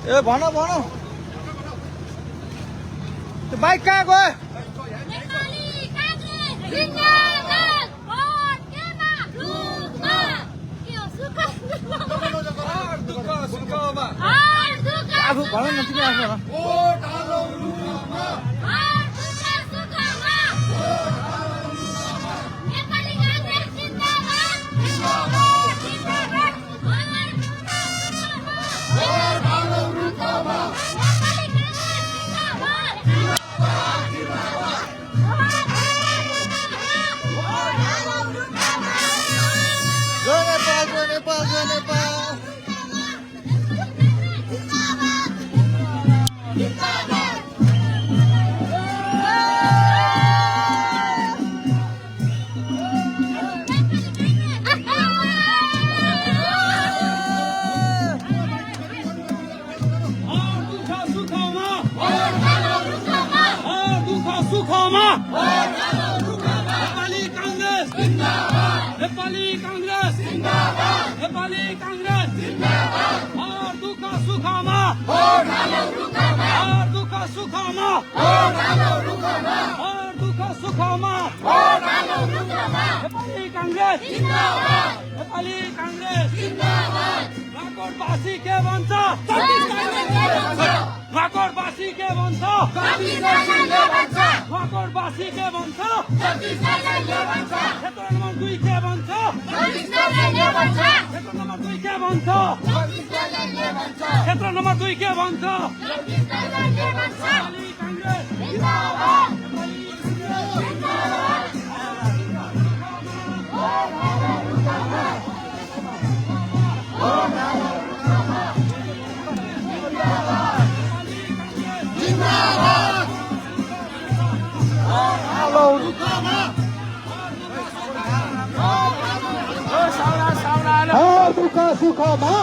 ए भन भन त्यो बाइक कहाँ गयो आफू भन न तिमी आफू भाकोरवासी के भन्छ भाकोरवासी के भन्छ भाकोरवासी के भन्छ क्षेत्र नम्बर 2 के भन्छ क्षेत्र नम्बर 2 के भन्छ क्षेत्र नम्बर 2 के भन्छ कांग्रेस जिन्दाबाद सुखमा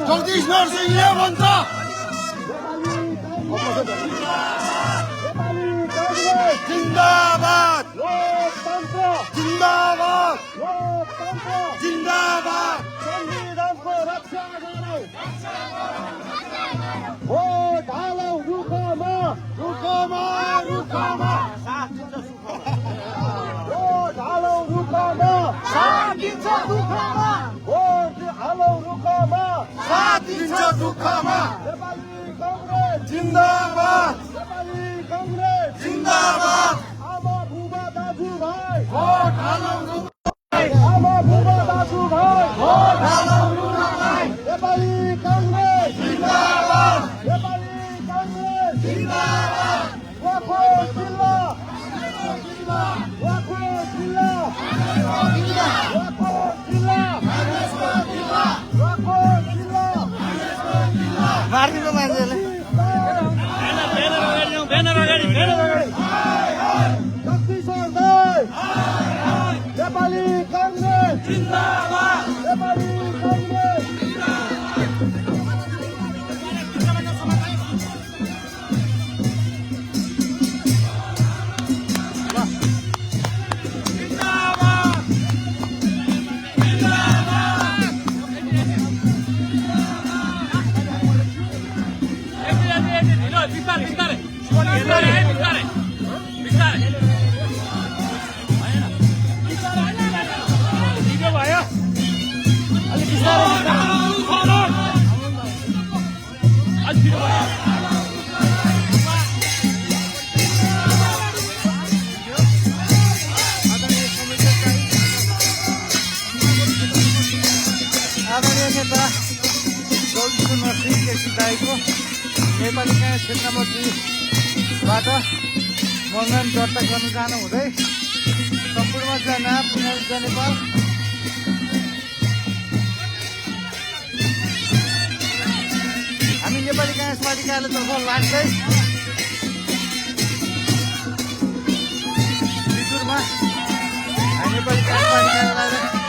जगदीश नरसिंहले भन्छ जिन्दाबाद जिन्दाबाद जिन्दाबाद संविधानको रक्षा गरौँ भोट हालौँ रुखमा रुखमा रुखमा भोट हालौँ रुखमा साथ दिन्छ दुःखमा भोट हालौँ रुखमा साथ दिन्छ दुःखमा नेपाली कांग्रेस जिन्दाबाद नेपाली कांग्रेस जिन्दाबाद आमा बुबा दाजुभाइ भोट हालौँ आमा बुबा दाजुभाइ भोट हालौँ नेपाली कांग्रेस जिन्दाबाद नेपाली कांग्रेस जिन्दाबाद वाको जिल्ला वाको जिल्ला वाको जिल्ला वाको जिल्ला मार्दिनु मान्छेले ब्यानर अगाडि नेपाली कांग्रेस जिन्दाबाद नेपाली कांग्रेस नेपाली कांग्रेस क्षेत्र नम्बर 2बाट मनोनयन दर्ता गर्न जानु हुँदै सम्पूर्ण जना नेपाल हामी नेपाली कांग्रेस पार्टी कार्यालयतर्फ लाग्दै बिजुरमा हामी नेपाली कांग्रेस पार्टी कार्यालय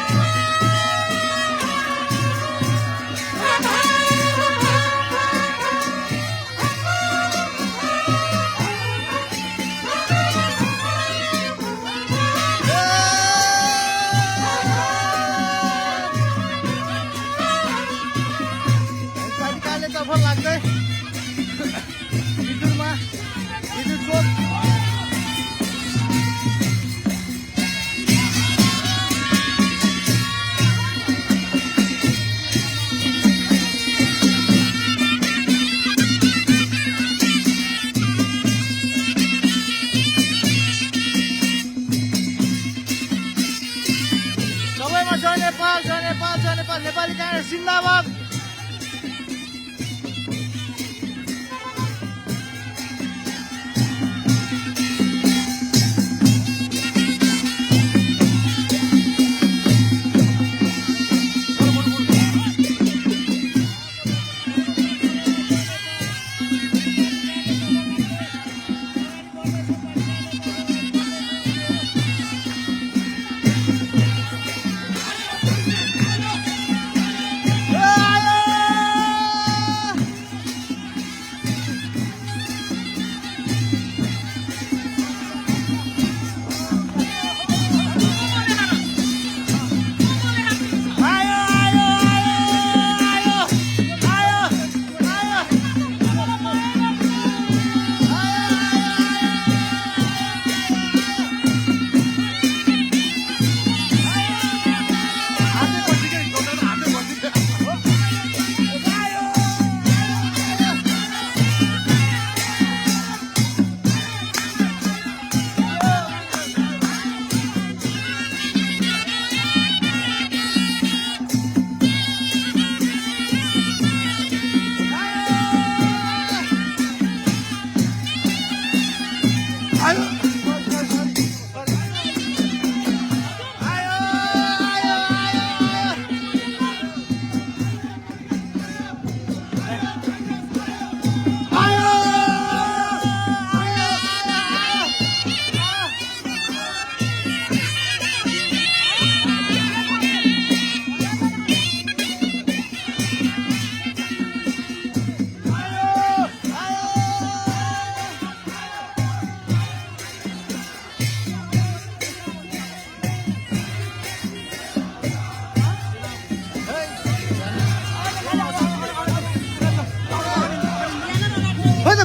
नेपाल छ नेपाल छ नेपाल नेपाली काङ्ग्रेस जिन्दाबाद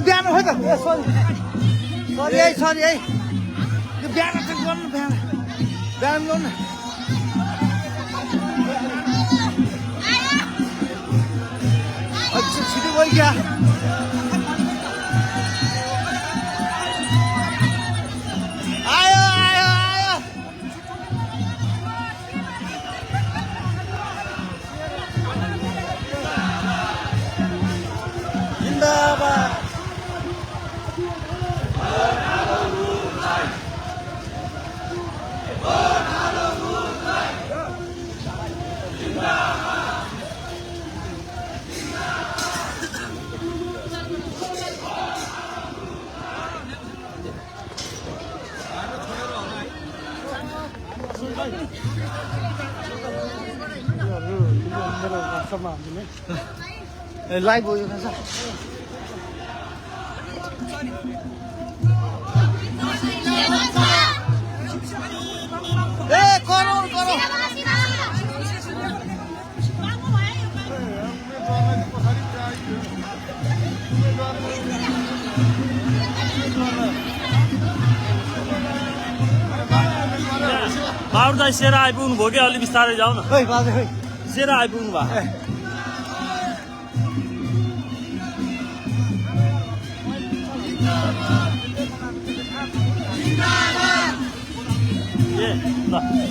बिहान हो त सरी है यो बिहान चाहिँ गर्नु बिहान गर्नु न अच्छा छिटो गयो क्या आयो आयो आयो जिन्दाबाद लाइभ हो यो खान्छ ए करो करो बाबु दाइ सेरा आइपुग्नु भयो कि अलि बिस्तारै जाऊ न खै बाजे खै सेरा आइपुग्नु भयो ए ल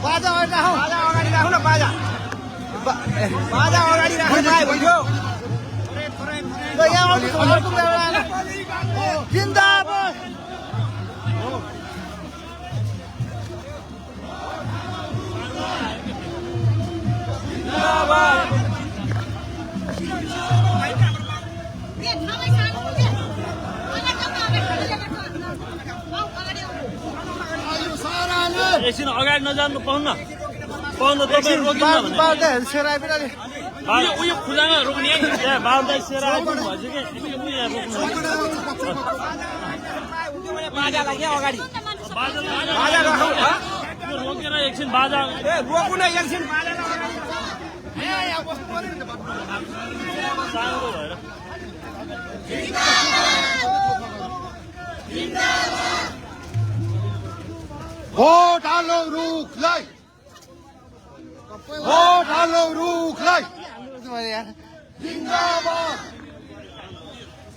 बाजा अगाडि राखौ न बाजा अगाडि राख्यो जिन्दाबाद एकछिन अगाडि नजानु पाउन्न तपाईँ रोकिन्न भने सेराइ पनि उयो खुलामा रोक्ने बाबु दाइ सेरा आइपुग्नु भएछ कि यहाँ रोक्नु बाजालाई क्या अगाडि बाजा राखौँ ल यो रोकेर एकछिन बाजा ए रोक्नु न एकछिन बाजालाई सानो भएर भोट हालो रुखलाई भोट हालो रुखलाई जिन्दाबाद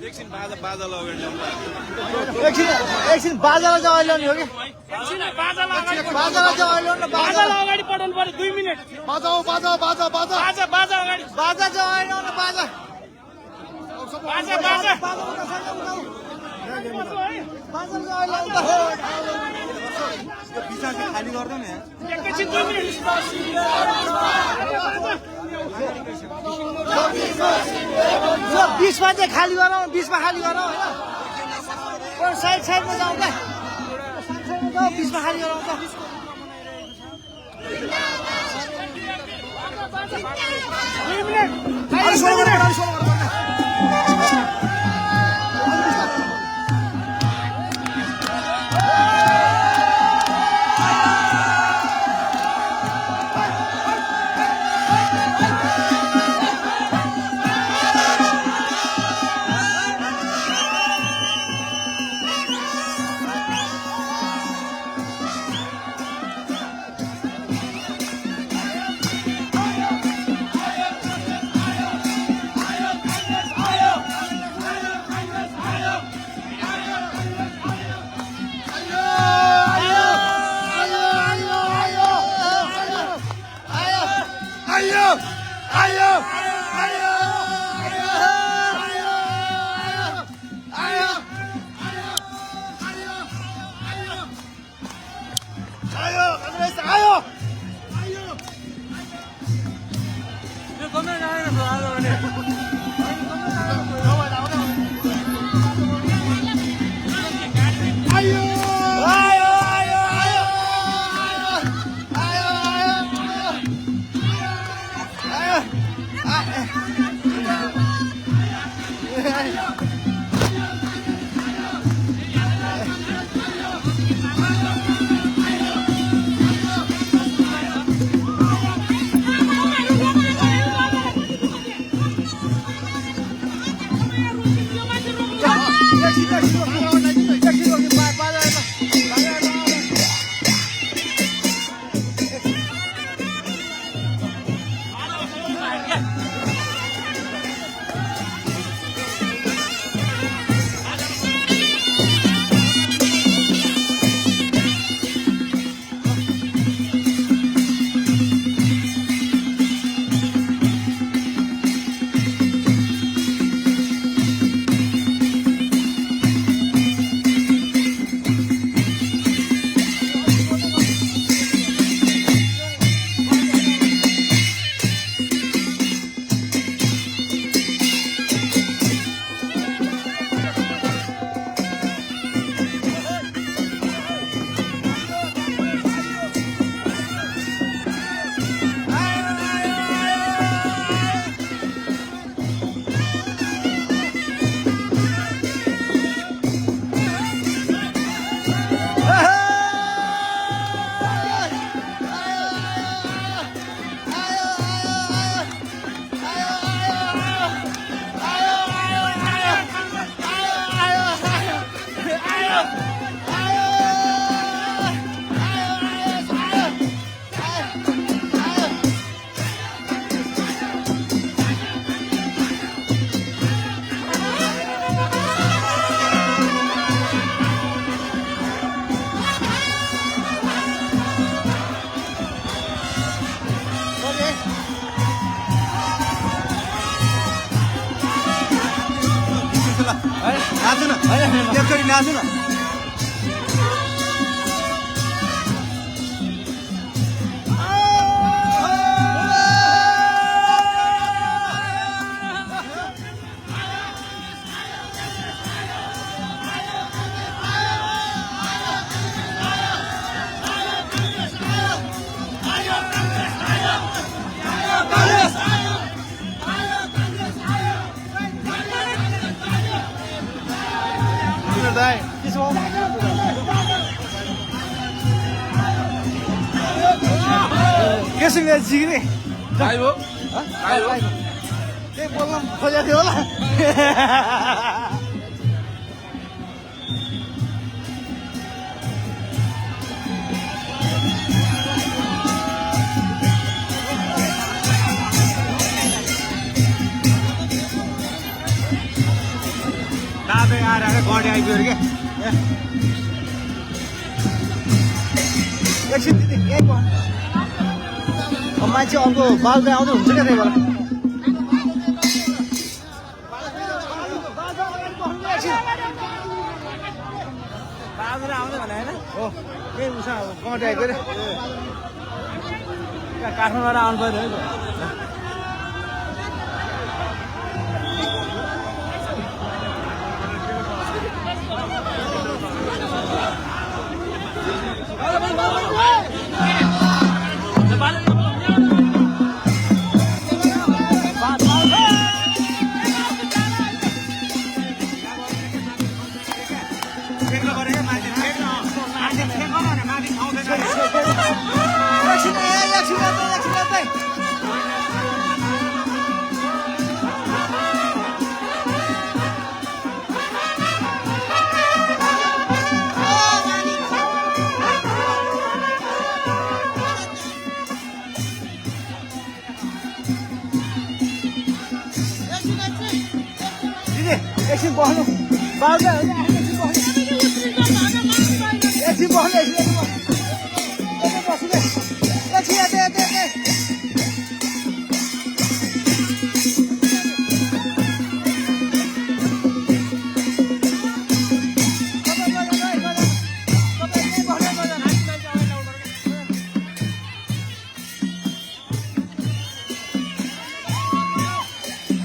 एकछिन बाजा लगाउने एकछिन बाजालाई चाहिँ अहिले हो कि एकछिन बाजालाई बाजालाई चाहिँ अहिले बाजालाई अगाडि पठाउनु पर्यो 2 मिनेट बाजा बाजा बाजा बाजा बाजा अगाडि बाजा चाहिँ अहिले न बाजा बाजा बाजा खाली गर्दा नि एकैछिन 2 मिनेट बिचमा चाहिँ खाली गरौँ बिचमा खाली गरौँ होइन साइड साइडमा जाउँ क्या बिचमा खाली गरौँ त नाच्नु न एकचोटि नाच्नु न त्यसो एकछिन सिक्ने लाइभ हो त्यही बोल्न खोजेको थियो होला तपाईँ आएर गढी आइपुग्यो अरे क्या एकछिन दिदी यही भयो मान्छे अर्को बालुका आउँदै हुन्छ क्या त्यही भएर बाबुरा आउँदै भने होइन हो केही उषा गँटी आइपुग्यो अरे काठमाडौँबाट आउनु पऱ्यो है एकछिन बस्नु बाबु एकछिन बस्नु एकछिन